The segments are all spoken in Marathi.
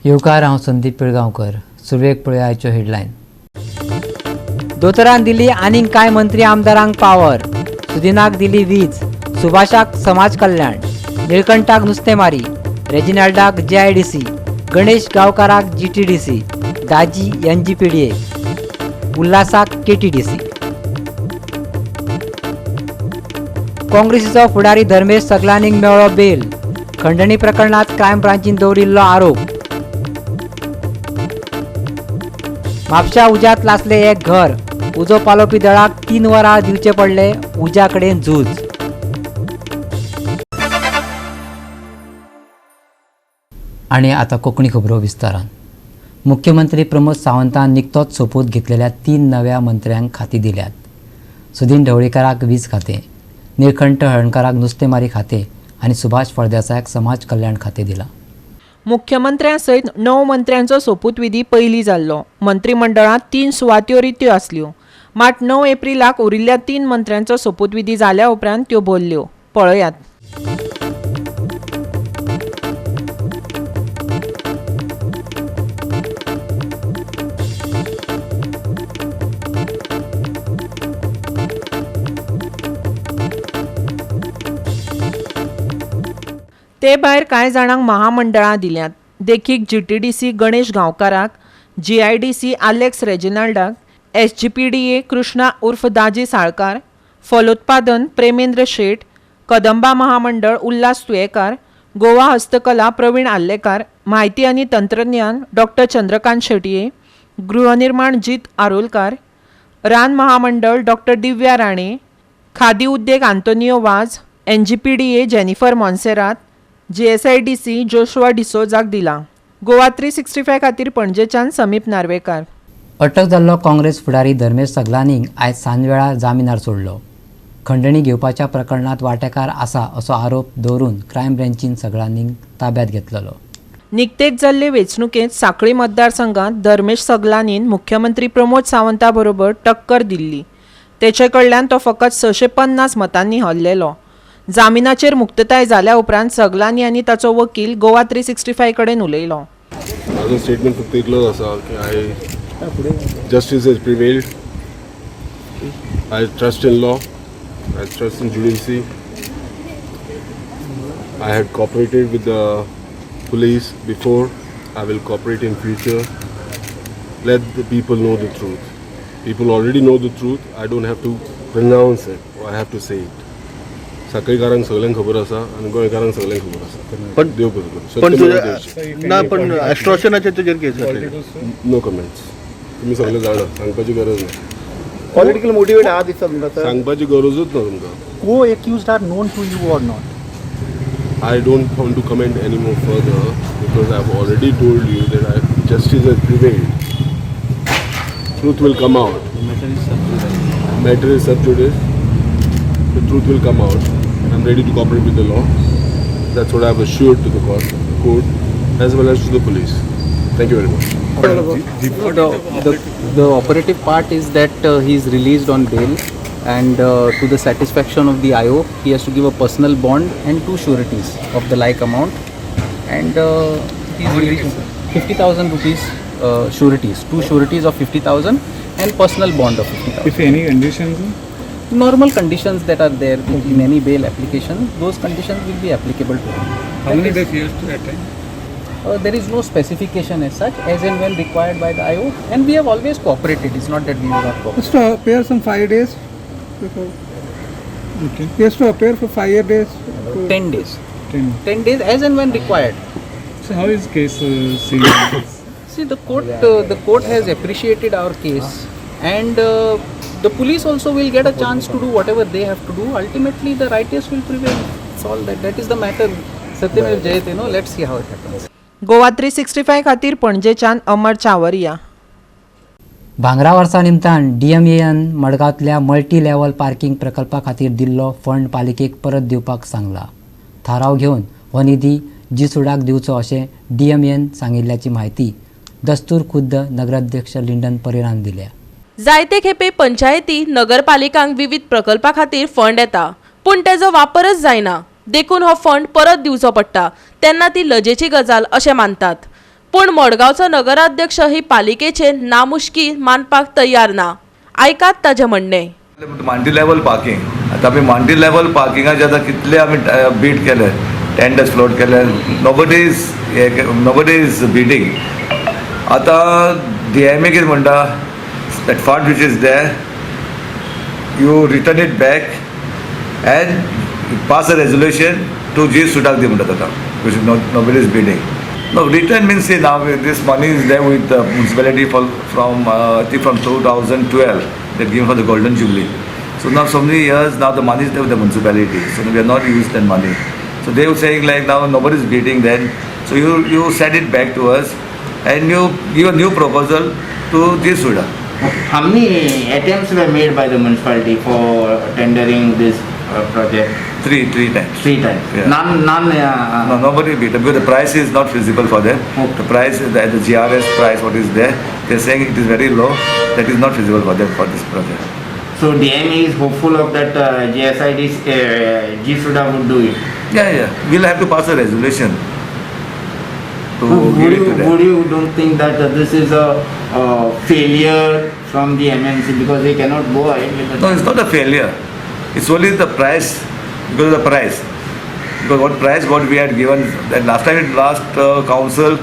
येवकार, हांव संदीप पिळगांवकर. सुरवेक पळय आयच्यो हेडलायन. दोतोरान दिली आनीक कांय मंत्री आमदारांक पावर. सुदिनाक दिली वीज, सुभाषाक समाज कल्याण, निळकंठाक नुस्तेमारी, रेजिनाल्डाक JIDC, गणेश गांवकाराक GTDC, दाजी NGPDA, उल्हासाक KTDC. काँग्रेसीचो फुडारी धर्मेश सगलानीक मेळ्ळो बेल. खंडणी प्रकरणात क्रायम ब्रांचीन दवरिल्लो आरोप. म्हापशा उज्यांत लासले एक घर. उजो पालोवपी दळाक 3 वरां दिवचे पडले. उज्या कडेन झूज. आनी आतां कोंकणी खबरो विस्तारान. मुख्यमंत्री प्रमोद सावंतान निकतोच सोपूत घेतलेल्या 3 नव्या मंत्र्यांक खातीं दिल्यात. सुदीन ढवळीकाराक वीज खातें, निळकंठ हळर्णकाराक नुस्तेमारी खातें आनी सुभाष फळदेसायाक समाज कल्याण खातें दिलां. मुख्यमंत्र्या सयत 9 मंत्र्यांचो सोपूतविधी पयलीं जाल्लो. मंत्रिमंडळांत 3 सुवात्यो रित्यो आसल्यो. मात 9 एप्रिलाक उरिल्ल्या 3 मंत्र्यांचो सोपूतविधी जाल्या उपरांत त्यो बोल्ल्यो. पळयात. ते भायर कांय जाणांक महामंडळां दिल्यात. देखीक GTDC गणेश गांवकाराक, JIDC आलेक्स रेजिनाल्डाक, SGPDA कृष्णा उर्फ दाजी साळकार, फलोत्पादन प्रेमेंद्र शेट, कदंबा महामंडळ उल्हास तुयेकार, गोवा हस्तकला प्रवीण आल्लेकार, म्हायती आनी तंत्रज्ञान डॉ चंद्रकांत शेटये, गृहनिर्माण जीत आरोलकार, रान महामंडळ डॉ दिव्या राणे, खादी उद्देग आंतोनियो वाज, NGPDA जेनिफर मॉन्सेरात, JSIDC जोशुआ डिसोजाक दिला. गोवा 365 खातीर पणजेच्यान समीप नार्वेकार. अटक जाल्लो काँग्रेस फुडारी धर्मेश सगलानीक आयज सांजवेळा जामिनार सोडलो. खंडणी घेवपाच्या प्रकरणात वांटेकार आसा असो आरोप दवरून क्रायम ब्रँचीन सगलानीक ताब्यात घेतलेलो. निकतेच जाल्ले वेंचणुकेंत सांखळी मतदारसंघात धर्मेश सगलानीन मुख्यमंत्री प्रमोद सावंता बरोबर टक्कर दिल्ली. तेचे कडल्यान तो फकत 650 मतांनी हरलेलो. जामिनाचेर मुक्तताय जाल्या उपरांत सगलानी आनी ताचो वकील गोवा 365 कडेन उलयलो. माझो स्टेटमेंट फक्त इतलोच आसा की I justice hedge prevailed. I trust in law, I trust in judiciary. I had cooperated with the police before. I will cooperate in future. Let the people know the truth. People already know the truth. I don't have to pronounce it or I have to say it. साखळीकारांक सगळ्यांक खबर आसा आनी गोंयकारांक सगळ्यांक खबर आसा. पण देव बरें ना पण एक्स्ट्रॉशनाचेर तुजेर केस नो कमेंट्स. तुमी सगळे जाणा, सांगपाची गरज ना. पॉलिटिकल मोटिवेट आहा दिसता तुमकां. सांगपाची गरजूच ना तुमकां. Co accused are known to you or not? I don't want to comment any more further because I've already told you that justice has prevailed. Truth will come out. Matter is sub judice. The truth will come out. I'm ready to cooperate with the law. That's what I've assured to the court as well as to the police. Thank you very much. The operative part is that he is released on bail. And to the satisfaction of the IO, he has to give a personal bond and 2 sureties of the like amount, and he's released 50,000 rupees sureties, 2 sureties of 50,000 and personal bond of 50,000. If any conditions? Normal conditions that are there in any bail application, those conditions will be applicable to him. How many days he has to attend? There is no specification as such, as and when required by the IO, and we have always cooperated. It's not that we will not cooperate. Just to appear some 5 days before. Okay. He has to appear for 5 days. 10 days. 10 days as and when required. So how is case seen? See, the court has appreciated our case, and the police also will get a chance to do whatever they have to do. Ultimately, the righteous will prevail. It's all that is the matter. Satyamev Jayate, no? Let's see how it happens. Goa 365 खातीर पणजेच्यान अमर चावरिया. भांगरा वर्सा निमतान DMAन मडगांवतल्या मल्टी लेव्हल पार्किंग प्रकल्पा खातीर दिल्लो फंड पालिकेक परत दिवपाक सांगला. थाराव घेवन हो निधी जिसुडाक दिवचो अशें DMAन सांगिल्ल्याची म्हायती दस्तूर खुद्द नगराध्यक्ष लिंडन परिरान दिल्या. जायते खेपे पंचायती नगरपालिकांक विविध प्रकल्पा खातीर फंड येता, पूण तेजो वापरच जायना. देखून हो फंड परत दिवचो पडटा तेन्ना ती लजेची गजाल अशें मानतात. पूण मडगांवचो नगराध्यक्ष ही पालिकेचे नामुष्की मानपाक तयार ना. आयकात ताजें म्हणणें. मांडी लेवल पार्किंग आता आमी मांडी लेवल पार्किंगाचे आता कितले आमी बीट केले, टेंडर्स फ्लोट केले, नोबडी इज बिडिंग. आता DMA कितें म्हणटा, that fund which is there you return it back and pass a resolution to जी सुडाक दी म्हणटात आता, which is nobody is bidding. No, return means see now this money is there with the municipality from I think from 2012 they given for the Golden Jubilee. So now so many years now the money is there with the municipality. So we have not used that money. So they were saying like now nobody is bidding then. So you send it back to us and you give a new proposal to Jisuda. How many attempts were made by the municipality for tendering this project? Three times. 3 times. Yeah. None. No, nobody bid because the price is not feasible for them. Okay. The price is the GRS price what is there. They're saying it is very low. That is not feasible for them for this project. So DMA is hopeful of that GSID Jisuda would do it. Yeah. We'll have to pass a resolution to give it to them. Would you don't think that this is a failure from the MNC because they cannot go ahead with the No, it's not a failure. It's only the price, because of the price. Because what price what we had given, that last time in last council,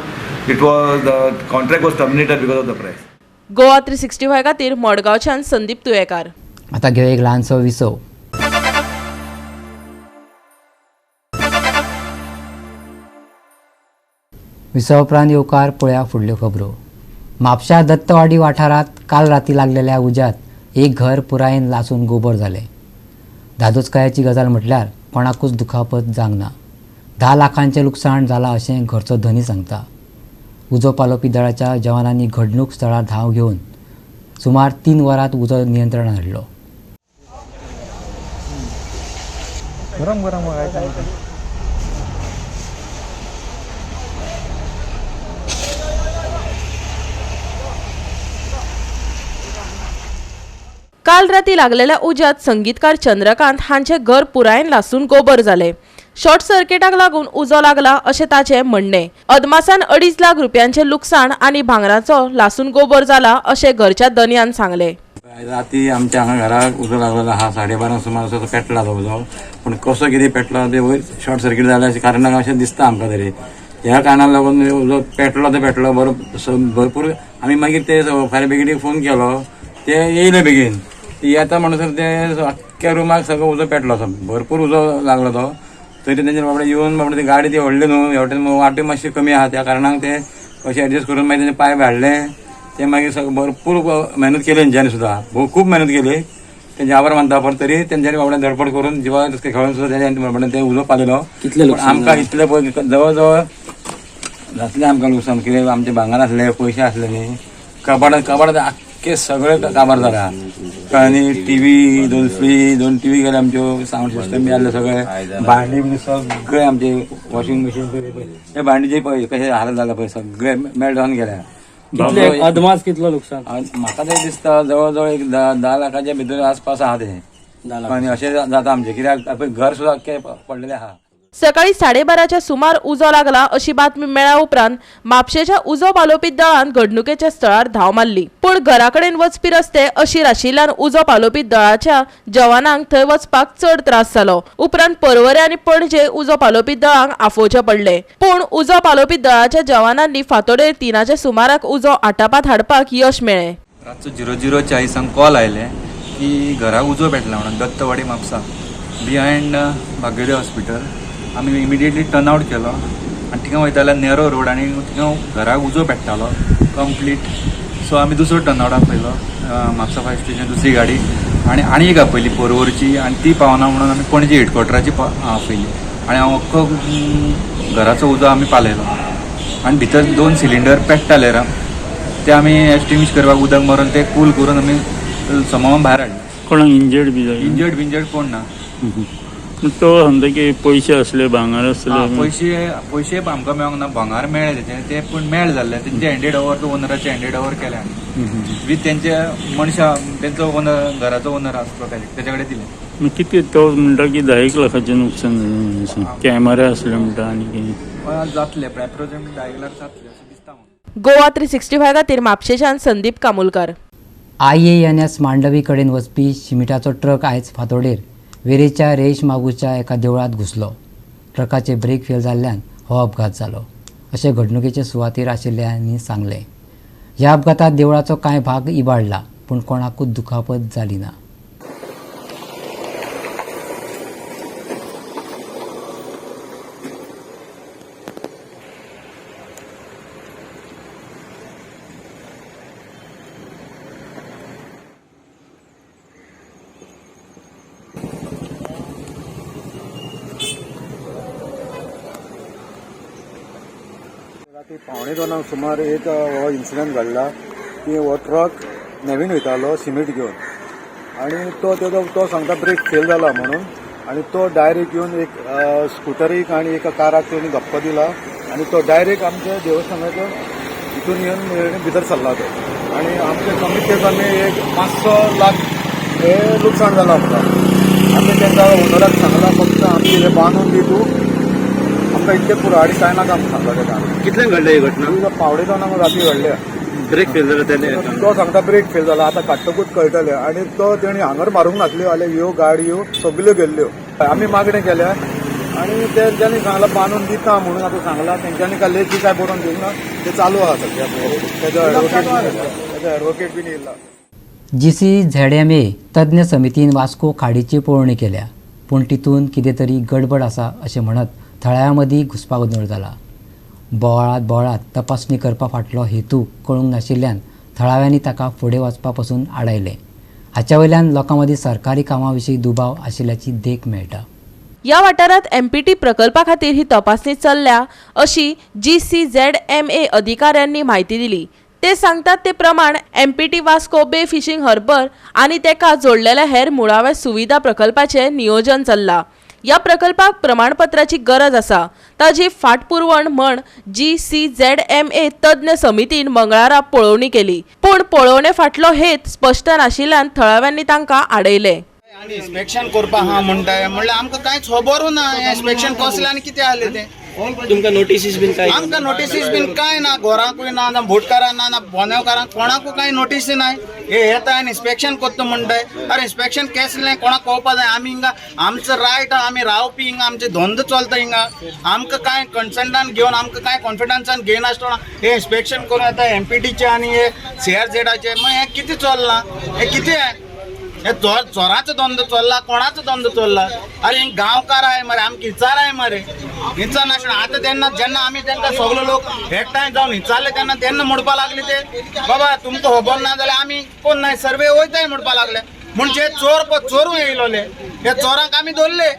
it was the contract was terminated because of the price. Goa 365 खातीर मडगांवच्यान संदीप तुयेकार. आता घेऊ एक ल्हानसो विसव. विसव उपरांत येवकार पळया फुडल्यो खबरो. म्हापशा दत्तवाडी वाठारात काल राती लागलेल्या उज्यात एक घर पुरायेन लासून गोबर जालें. धादोचकायाची गजाल म्हटल्यार कोणाकूच दुखापत जावंक ना. 10 लाखांचें लुकसाण जालां अशें घरचो धनी सांगता. उजो पालोवपी दळाच्या जवानांनी घडणूक स्थळार धांव घेवन सुमार 3 वरांत उजो नियंत्रणात हाडलो. काल राती लागलेल्या उज्यात संगीतकार चंद्रकांत हांचे घर पुरायेन लासून गोबर जाले. शॉर्ट सर्किटाक लागून उजो लागला अशें ताचें म्हणणें. अदमासान 2.5 लाख रुपयांचें लुकसाण आनी भांगराचो लासून गोबर जाला अशें घरच्या दनयान सांगलें. राती आमच्या हांगा घराक उजो लागलेलो आहा. 12:30 सुमार असो पेटला तो उजो. पूण कसो कितें पेटलो ते वयर शॉर्ट सर्किट जालें अशें कारणाक अशें दिसता आमकां तरी. ह्या कारणाक लागून उजो पेटलो तो पेटलो भरपूर. आमी मागीर ते फायर ब्रिगेडीक फोन केलो, ते येयले बेगीन. ती येता म्हणसर ते अख्ख्या रुमाक सगळो उजो पेटलो. भरपूर उजो लागलो तो. तरी तेंचे बाबडे येवन बाबडे ती गाडी ती व्हडली न्हू, हेवटेन वाटूय मातशी कमी आहा, त्या कारणाक ते अशें एडजस्ट करून मागीर तेंचे पायप हाडले. ते मागीर सगळें भरपूर मेहनत केली तेंच्यांनी सुद्दां, खूब मेहनत केली. तेंचे आभार मानता. पण तरी तेंच्यांनी बाबडे धडपड करून जिवा खेळून सुद्दां तेंच्यांनी बाबडे ते उजो पालेलो. आमकां इतले जवळ जवळ जातले आमकां लुकसाण. कितें आमचे भांगर आसले, पयशे आसले न्ही, कबाडात आख्खे सगळे काबार जाला. आनी टीव्ही 2 फ्रीज 2 टीव्ही गेले, आमच्यो साऊंड सिस्टम बी आसले सगळे, भांडी बी सगळे आमचे वॉशिंग मशीन हे भांडीचे पळय कशें हालत जाला पळय सगळे मेल्ट जावन गेल्या. अदमास कितलो लुकसाण? म्हाका तरी दिसता जवळ जवळ एक 10 लाखाच्या भितर आसपास आहा ते. आनी अशें जाता आमचें, कित्याक घर सुद्दां अख्खे पडलेले आहा. सकाळी 12:30च्या सुमार उजो लागला अशी बातमी मेळ्ळ्या उपरांत म्हापशेच्या उजो पालोवपी दळान घडणुकेच्या स्थळार धांव मारली. पूण घराकडेन वचपी रस्ते अशीर आशिल्ल्यान उजो पालोवपी दळाच्या जवानांक थंय वचपाक चड त्रास जालो. उपरांत पर्वरे आनी पणजे उजो पालोवपी दळांक आफोवचे पडले. पूण उजो पालोवपी दळाच्या जवानांनी फांतोडेर 3च्या सुमाराक उजो आटापांत हाडपाक यश मेळ्ळें. रातचो 00:40 कॉल आयले की घराक उजो पेटला म्हणून दत्तवाडी म्हापसा बिहायंड बागेडे हॉस्पिटल. आमी इमिडिएटली टर्न आवट केलो आनी थिंगा वयता जाल्यार नॅरो रोड आनी थिंगा घराक उजो पेट्टालो कंप्लीट. सो आमी दुसरो टर्न आवटाक पयलो, म्हापसा फायर स्टेशन दुसरी गाडी आनी एक आपयली पर्वरची आनी ती पावना म्हणून आमी पणजे हेडक्वॉर्टराची आपयली आनी हांव अख्खो घराचो उजो आमी पालयलो. आनी भितर 2 सिलिंडर पेट्टाले ते आमी एक्सटिंग्विश करपाक उदक मारून ते कूल करून आमी समावन भायर हाडले. कोणाक इंजर्ड बिंजर्ड कोण ना. तो सांगता की पयशे असले, भांगर असले. पयशे आमकां मेळोंक ना. भांगर मेळ्ळे ते पूण मेळ जाल्ले तेंचे हँडेड ओवर ओनराचे हँडेड ओवर केल्या वीथ तेंचे मनशां तेंचो ओनर घराचो ओनर आसलो तेच्या कडेन दिले. कितें तो म्हणटा की 10 लाखाचें नुकसान जालें, कॅमेरा असले म्हणटा आनी कितें जातले प्रोजेक्ट 10 लाख जातले अशें दिसता म्हाका. गोवा 365 खातीर म्हापशेच्यान संदीप कामुलकार. IANS मांडवी कडेन वचपी शिमिटाचो ट्रक आयज फातोडेर वेरेच्या रेश मागूच्या एका देवळात घुसलो. ट्रकाचे ब्रेक फेल जाल्ल्यान हो अपघात जालो अशें घडणुकेचे सुवातेर आशिल्ल्यांनी सांगलें. ह्या अपघातात देवळाचो कांय भाग इबाडला पूण कोणाकूच दुखापत जाली ना. राती 1:15 सुमार एक हो इन्सिडंट घडला की हो ट्रक नवीन वयतालो सिमेंट घेवन आणि तो सांगता ब्रेक फेल जाला म्हणून आणि तो डायरेक्ट येवन एक स्कुटरीक आणि एका काराक तेणी धक्को दिला आणि तो डायरेक्ट आमच्या देवस्थानाचो हितून येवन भितर सरला तो आणि आमचे कमीत कमी एक 500 लाख हे लुकसाण जाला आमकां. आमी तेंकां ओनराक सांगला फक्त आमचे हे बांदून दी तूं आमकां इतके पुराडी कांय नाका आमकां सांगला तेका. कितल्याक घडली ही घटना? 1:15 राती घडल्या. ब्रेक फेल जाला तेन्ना तो सांगता ब्रेक फेल जाला आतां काडटकूच कळटलें आणि तो तेणी हांगर मारूंक नासल्यो जाल्यार ह्यो गाडयो सगल्यो गेल्ल्यो. आमी मागणें केल्या आणि तेंच्यांनी सांगलां बांदून दिता म्हणून आतां सांगलां. तेंच्यांनी काय लेखी काय बरोवन दिवंक ना. ते चालू आहा सध्या. तेजो एडवोकेट बीन येयला. GCZMA तज्ञ समितीन वास्को खाडीची पळोवणी केल्या पूण तितून कितें तरी गडबड आसा अशें म्हणत थळाव्यां मदीं घुसपागोंदळ जाला. बोवाळात तपासणी करपा फाटलो हेतू कळूंक नाशिल्ल्यान थळाव्यांनी ताका फुडें वचपा पासून आडायलें. हाच्या वयल्यान लोकां मदीं सरकारी कामां विशीं दुबाव आशिल्ल्याची देख मेळटा. या वाठारात MPT प्रकल्पा खातीर ही तपासणी चल्ल्या अशी GCZMA अधिकाऱ्यांनी माहिती दिली. ते सांगतात ते प्रमाण MPT वास्को बे फिशिंग हार्बर आणि तेका जोडलेल्या हेर मुळाव्या सुविधा प्रकल्पाचे नियोजन चल्ला. या प्रकल्पाक प्रमाणपत्राची गरज आसा. ताची फाटपुरवण म्हण GCZMA तज्ञ समितीन मंगळारा पळोवणी केली पूण पळोवणे फाटलो हेत स्पश्ट नाशिल्ल्यान थळाव्यांनी तांकां आडयले. आणि इन्स्पेक्शन करपा हा म्हणटाय म्हणल्यार आमकां कांयच खबर ना इन्स्पेक्शन कसलें आनी कितें आहलें तें. तुमकां नोटीसीस बीन काय? आमकां नोटीसीस बीन कांय ना. घराकूय ना, ना भोटकारांक ना, ना बोनेवकारांक कोणाकूय कांय नोटीस नाय. हे येता आनी इन्स्पेक्शन करता म्हणटाय. अरे इन्स्पेक्शन केसलें कोणाक कळपा जाय. आमी हिंगा आमचो रायट आमी रावपी हिंगा आमचे धंदो चलता हिंगा. आमकां कांय कन्सल्टंट घेवन आमकां कांय कॉन्फिडन्सान घेयनासतना हे इन्स्पेक्शन करून येता MPTचे आनी हे CRZचे. मग हे कितें चल्लां? हे कितें हे चोराचो धंदो चल्ला? कोणाचो धंदो चल्ला? अरे हिंग गांवकार आहे मरे, आमकां हिचार आहे मरे. हिचा नासना आतां जेन्ना आमी तेंकां सगळे लोक एकठांय जावन हिचारले तेन्ना म्हणपा लागले ते बाबा तुमकां खबर ना जाल्यार आमी कोण नाय सर्वे वयताय म्हणपा लागले. म्हणजे चोरूं येयलोले हे चोरांक आमी धरले.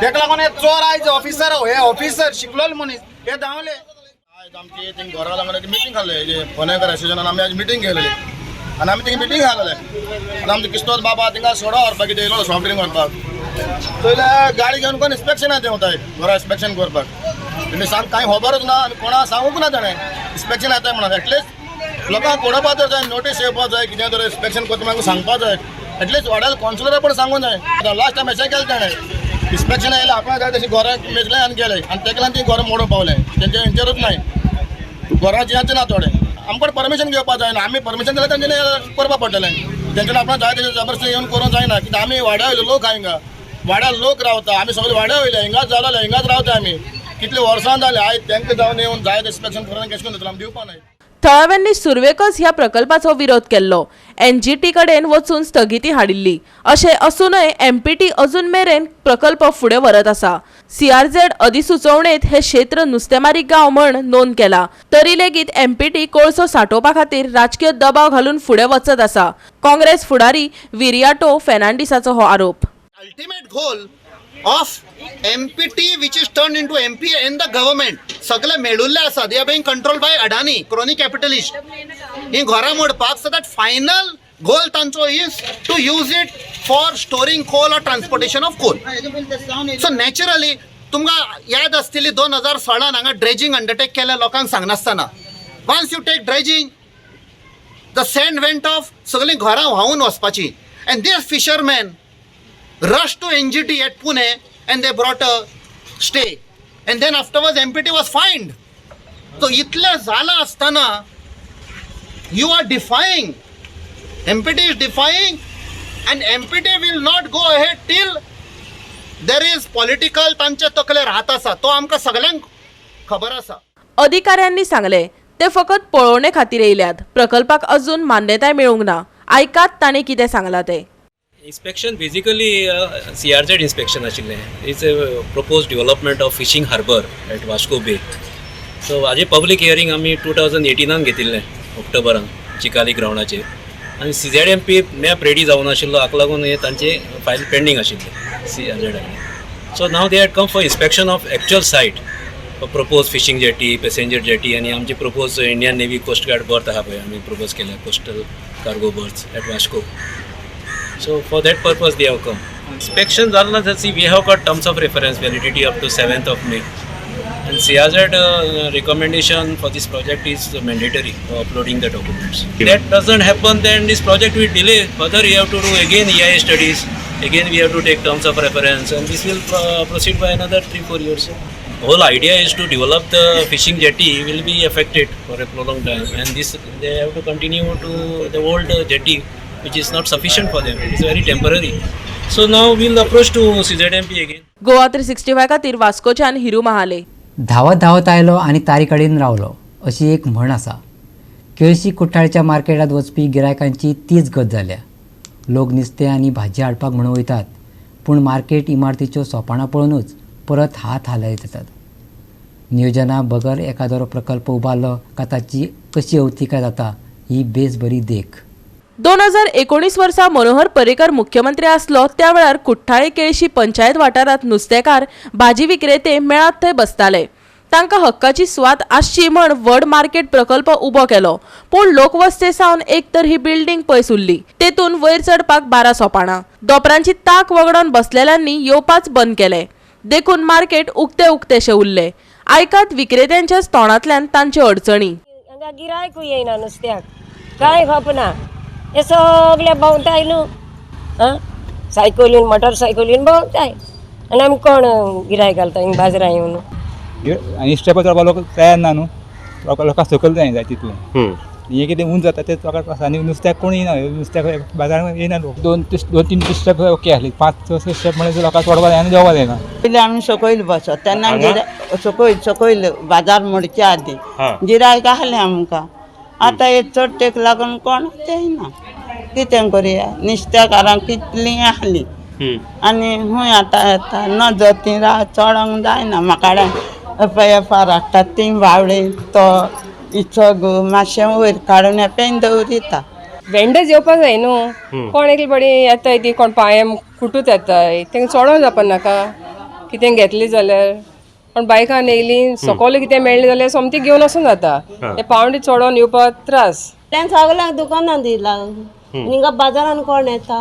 तेका लागून हे चोर आयज ऑफिसर हे ऑफिसर शिकलोले मनीस हे धांवले. आयज आमची थिंग घरा लागून मिटींग जाल्ली फोनेकर एसोसिएशनान आमी आयज मिटींग घेतलेली आणि आमी थिंग मिटींग घालले आनी आमचे किस्तोद बाबा थिंगा सोडा व्हरपाक कितें येयलो सॉफ्ट ड्रिंक व्हरपाक. पयले गाडी घेवन कोण इन्स्पेक्शनाक देंवताय घरा इन्स्पेक्शन करपाक. तेणी सांग कांय खबरच ना आनी कोणा सांगूंक ना ताणें इन्स्पेक्शन येताय म्हणून. एटलिस्ट लोकांक पळोवपा तर जाय, नोटीस येवपा जाय, कितें तर इन्स्पेक्शन करता म्हाका सांगपा जाय. एटलिस्ट वाड्यार कॉन्सुलरा पण सांगूंक जाय. लास्ट टायम अशें केलें ताणें इन्स्पेक्शन येयलें आपणा जाय तशें घरां मेजलें आनी गेलें आनी तेका लागून ती घरां मोडून पावलें. तेंच्या हेंचेरूच नाय घरां जियाचें ना थोडें. आमकां परमिशन घेवपा जाय ना. आमी परमिशन दिलें तेंच्यांनी करपा पडटलें. तेंच्यानी आपणा जाय तशें जबरदस्ती येवन करूंक जायना कित्याक आमी वाड्या वयले लोक आहा हिंगा. वाड्यार लोक रावता. आमी सगळे वाड्या वयले हिंगाच जालोले हिंगाच रावता आमी. कितले वर्सां जाले आयज तेंकां जावन येवन जाय इन्स्पेक्शन करून कशें करून आमी दिवपा नाय. थळाव्यांनी सुरवेकच ह्या प्रकल्पाचो विरोध केल्लो. NGT कडेन वचून स्थगिती हाडिल्ली. अशें असूनय MPT अजून मेरेन प्रकल्प फुडें व्हरत आसा. CRZ अधिसुचोवणेंत हे क्षेत्र नुस्तेमारी गांव म्हण नोंद केला. तरी लेगीत MPT कोळसो सांठोवपा खातीर राजकीय दबाव घालून फुडें वचत आसा. काँग्रेस फुडारी विरियाटो फेर्नांडीसाचो हो आरोप. Ultimate goal of MPT which is turned into MP and the government सगळे मेळुल्ले आसा. They are being controlled by Adani, crony capitalist. ही घरां मोडपाक so that final goal तांचो is to use it for storing coal or transportation of coal. So naturally तुमकां याद आसतली 2016 हांगा ड्रेजिंग अंडरटेक केल्या लोकांक सांगनासतना. Once you take dredging the sand went off सगळीं घरां व्हांवून वचपाची and these fishermen rushed to NGT at Pune and they brought a stay and then afterwards MPT was fined. तो इतलें जाला आसतना you are defying, MPT is defying, and MPT will not go ahead till there is political तांचे तकलेर हात आसा, तो आमकां सगळ्यांक खबर आसा. अधिकाऱ्यांनी सांगले ते फकत पळोवणे खातीर येयल्यात, प्रकल्पाक अजून मान्यताय मेळूंक ना. आयकात ताणें कितें सांगलां ते. Inspection basically CRZ inspection आशिल्लें. It's a proposed development of fishing harbour at Vasco Bay. So आज public hearing आमी 2018 घेतिल्लें ऑक्टोबरान चिकाली ग्राउंडाचेर, आनी CZMP मॅप रेडी जावन आशिल्लो, हाका लागून हे तांचे फायल पेंडींग आशिल्ले CRZ. So now they had come for inspection of actual site, proposed fishing jetty, passenger jetty, आनी आमचे proposed Indian Navy Coast Guard berth आहा पळय, आमी propose केल्या coastal cargo berths at Vasco. So for that purpose they have come. Inspection जालें ना, see we have got terms of reference validity up to 7th of May. And CRZ recommendation for this project is mandatory for uploading the documents. If that doesn't happen, then this project will delay. Further, we have to do again EIA studies. Again, we have to take terms of reference, and this will proceed by another 3-4 years. The whole idea is to develop the fishing jetty will be affected for a prolonged time, and this they have to continue to the old jetty, which is not sufficient for them. It is very temporary. So now we'll approach to CZMP again. Goa 365 खातीर वास्कोच्यान हिरू महाले. धावत धावत आयलो आनी तारी कडेन रावलो अशी एक म्हण आसा. केळशी कुट्टाळच्या मार्केटात वचपी गिरायकांची तीच गत जाल्या. लोक नुस्तें आनी भाजी हाडपाक म्हणून वयतात, पूण मार्केट इमारतीच्यो सोपाणां पळोवनूच परत हात हालयत येतात. नियोजना बगर एखादो प्रकल्प उबारलो काय ताची कशी अवतिकाय जाता ही बेस बरी देख. 2019 वर्सा मनोहर पर्रीकर मुख्यमंत्री आसलो त्या वेळार कुठ्ठाळे केळशी पंचायत वाठारांत नुस्तेकार, भाजी विक्रेते मेळात थंय बसताले. तांकां हक्काची सुवात आसची म्हण व्हड मार्केट प्रकल्प उबो केलो, पूण लोकवस्ते सावन एक तर ही बिल्डींग पयस उरली, तेतून वयर चडपाक 12 सोपाणां. दोपरांची ताक वगडोन बसलेल्यांनी येवपाच बंद केले, देखून मार्केट उक्ते उक्तेशें उरले. आयकात विक्रेत्यांच्याच तोंडांतल्यान तांच्यो अडचणी. गिरायकूय येयना नुस्त्याक, कांय खपना, हे सगळे भोंवताय न्हू, सायकलीन मोटरसायकलीन भोंवताय, आनी आमी कोण गिरायक घालता हिंग बाजारां येवन. आनी स्टेपार चडपा लोक तयार ना न्हू, लोकांक सकयल जाय जाय तितलें. हे कितें उंच जाता तें लोकांक आसा, आनी नुस्त्याक कोण येना, नुस्त्याक बाजारांत येना लोक. 2-3 स्टेप ओके आसली, 5-6 स्टेप म्हणल्यार लोकांक चडपा जाय आनी देवपा जायना. पयलीं आमी सकयल बसत तेन्ना सकयल बाजार म्हणचे आदी गिरायक आहलें आमकां. आतां हे चड तेक लागून कोण येना. कितें करया, नुस्तेकारांक कितलीं आहलीं आनी हूंय आतां येता नजर ती चडोंक जायना. म्हाका FIR हाडटात ती बावडे तो इचोग मातशें वयर काडून येपेन दवरिता. वेंडर्स येवपाक जाय न्हू, कोण एकली बडी येताय ती कोण पांयां कुटूत येताय, तेंका चोडों जावपा नाका. कितें घेतली जाल्यार पण बायकान येयली सकयल कितें मेळ्ळें जाल्यार सोमती घेवन वचून जाता. हे पावंडी चोडोन येवपाक त्रास. तें सगळ्यांक दुकानां दिला, हिंगा बाजारान कोण येता?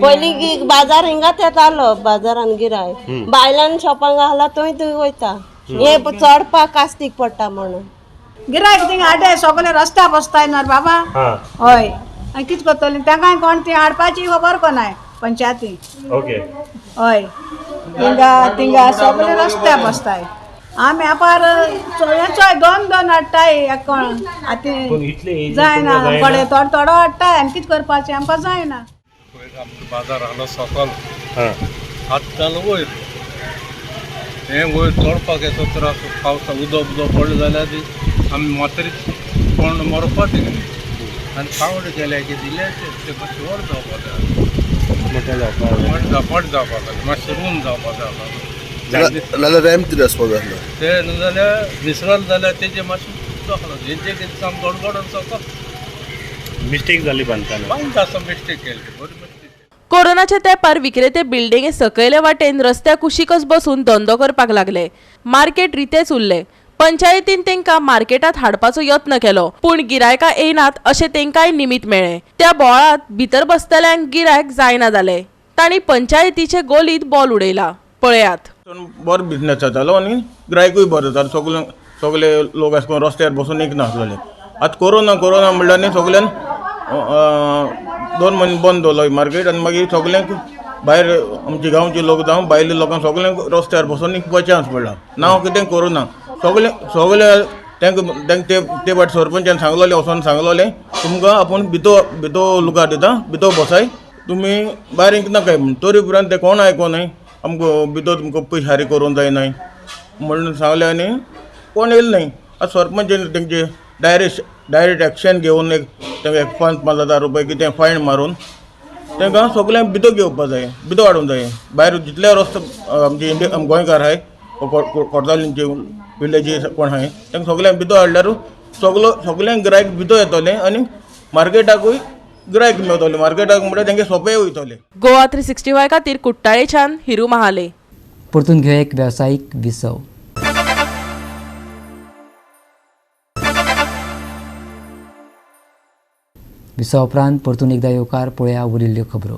पयलीं बाजार हिंगाच येतालो, बाजारान गिरायक बायलांनी शॉपांक घाला थंय वयता. हे चडपाक कास्तीक पडटा म्हणून गिरायक थिंगा हाडे सगळे रस्त्यार बसताय ना बाबा. हय, आनी कितें करतली तांकांय कोण ती हाडपाची खबर कोनाय पंचायती. हय, थिंगा सगळे रस्त्यार बसताय. आमी आपार चोय 2 हाडटाय कोण जायना, बडे थोडो हाडटाय आनी कितें करपाचें आमकां जायना. बाजार आलो सकल हाडटालो वयर, हें वयर चडपाक येता त्रास. पावसा उदक पडलें जाल्यार आमी म्हातारी कोण मरपा तें आनी पावड गेले की दिले ते मातशें व्हड जावपा जाय, व्हड जावपा जाय, मातशें रूम जावपा जाय. नाल्यार रॅम्प कितें आसपा जाय आसलो ते न्हू जाल्यार विसरल जाल्यार तेजें मातशें जातलो. हेंचें कितें साम गडबड सकल मिस्टेक जाली बांदतना, बांदता मिस्टेक केली, बरी मिस्टेक. कोरोनाच्या तेंपार विक्रेते बिल्डिंगे सकयले वाटेन रस्त्या कुशीकच बसून धंदो करपाक लागले. मार्केट रितेच उरले. पंचायतीन तेंकां मार्केटात हाडपाचो यत्न केलो, पूण गिरायकां येयनात अशें तेंकांय निमीत मेळ्ळें. त्या बोळात भितर बसतल्यांक गिरायक जायना जालें. तांणी पंचायतीचे गोलीत बॉल उडयला. पळयात. बरो बिझनेस जातालो आनी गिरायकूय बरो जातालो. सगळे लोक अशें करून रस्त्यार बसून एक नासलेले. आतां कोरोना म्हणल्यार न्ही सगळ्यान 2 म्हयने बंद दवरलो मार्केट. आनी मागीर सगळ्यांक भायर आमचे गांवचे लोक जावं भायले लोकांक सगळ्यांक रस्त्यार बसून एक चान्स पडला. नांव कितें कोरोना. सगळे ते वाट सरपंचान सांगलोलें वचोन सांगलोलें तुमकां आपूण भितो लुकार दिता भितो बसाय तुमी भायर इंक नाकाय म्हूण तरी उपरांत ते कोण आयकोनाय आमकां भितर तुमकां पयशे हारी करूंक जायनाय म्हणून सांगलें आनी कोण येयले नाय आतां सरपंचान तेंचे डायरेक्ट एक्शन घेवन एक तांकां 5,000 रुपया कितें फायन मारून तांकां सगळ्यांक भितर घेवपा जाय भितर हाडूंक जाय भायर जितले रस्तो आमचे गोंयकार आहाय कोर्तालींचे विलेजी कोण आहाय तांकां सगळ्यांक भितर हाडल्यार सगळ्यांक गिरायक भितर येतलें आनी मार्केटाकूय गिरायक मेळटलें मार्केटाक म्हणल्यार तांचे सोंपें वयतलें. गोवा 365 खातीर कुट्टाळेच्यान हिरू महाले. परतून घेऊ एक वेवसायीक विसव. विसव उपरांत परतून एकदा येवकार पळया उरिल्ल्यो खबरो.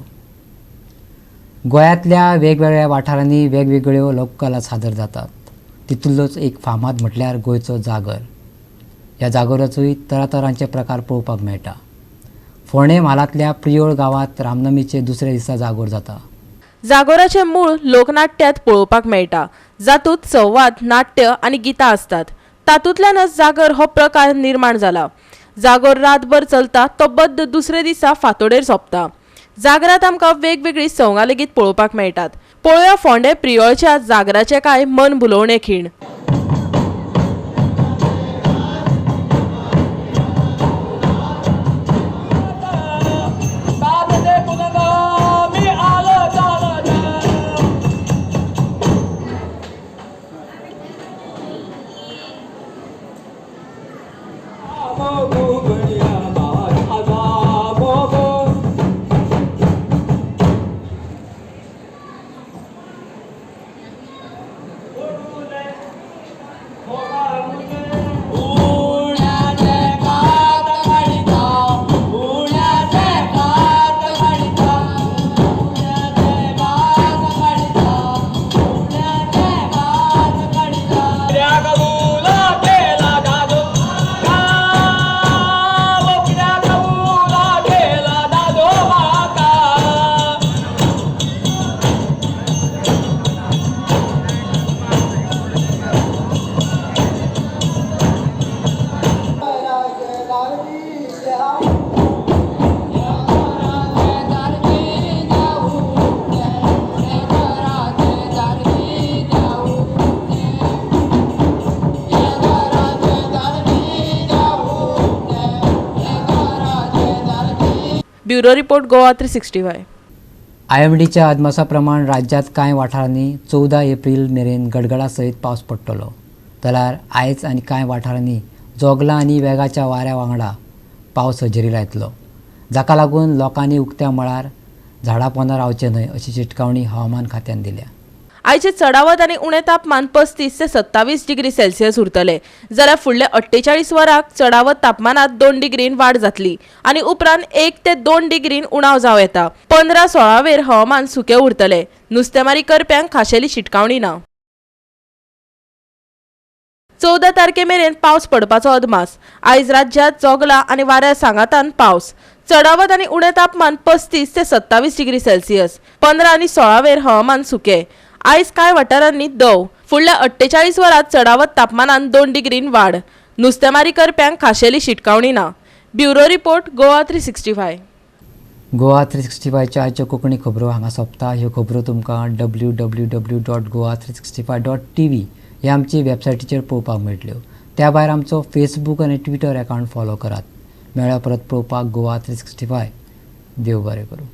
गोंयांतल्या वेगवेगळ्या वाठारांनी वेगवेगळ्यो लोककला सादर जातात. तितूंतलोच एक फामाद म्हटल्यार गोंयचो जागर. ह्या जागराचोय तरातरांचे प्रकार पळोवपाक मेळटा. फोंडे म्हालांतल्या प्रियोळ गांवांत रामनमीचे दुसऱ्या दिसा जागोर जाता. जागोराचे मूळ लोकनाट्यात पळोवपाक मेळटा. जातूंत संवाद, नाट्य आनी गितां असतात. तातूंतल्यानच जागर हो प्रकार निर्माण जाला. जागोर रातभर चलता तो बद्द दुसरे दिसा फांतोडेर सोंपता. जागरात आमकां वेगवेगळी संवगां लेगीत पळोवपाक मेळटात. पळोवया फोंडे प्रियोळच्या जागराचे कांय मन भुलोवणे खीण. Bureau report Goa 365. IMDच्या अदमासा प्रमाण राज्यात कांय वाठारांनी 14 एप्रिल मेरेन गडगडा सयत पावस पडटलो. जाल्यार आयज आनी कांय वाठारांनी जोगलां आनी वेगाच्या वाऱ्या वांगडा पावस हजेरी लायतलो. जाका लागून लोकांनी उक्त्या मळार झाडां पोंदां रावचें न्हय अशी चिटकावणी हवामान खात्यान दिल्या. आयचे चडावत आनी उणें तापमान 35 ते 27 डिग्री सेल्सियस उरतले. जाल्यार फुडल्या 48 वरांक चडावत तापमानात 2 डिग्रीन वाड जातली आनी उपरांत 1 ते 2 डिग्रीन उणाव जावं येता. 15-16 वेर हवामान सुकें उरतले. नुस्तेमारी करप्यांक खाशेली शिटकावणी ना. 14 तारखे मेरेन पावस पडपाचो अदमास. आयज राज्यांत जोगला आनी वाऱ्या सांगातान पावस. चडावत आनी उणें तापमान 35 ते 27 डिग्री सेल्सियस. 15 आनी 16 वेर हवामान सुकें. आयज कांय वाठारांनी दव. फुडल्या 48 वरांत चडावत तापमानात 2 डिग्रीन वाड. नुस्तेमारी करप्यांक खाशेली शिटकावणी ना. Bureau report Goa 365. गोवा 365च्या आयच्यो कोंकणी खबरो हांगा सोंपता. ह्यो खबरो तुमकां www.goa365.tv ह्या आमची वेबसायटीचेर पळोवपाक मेळटल्यो. त्या भायर आमचो फेसबूक आनी ट्विटर अकावंट फॉलो करात. मेळ्या परत पळोवपाक गोवा 365. देव बरें करूं.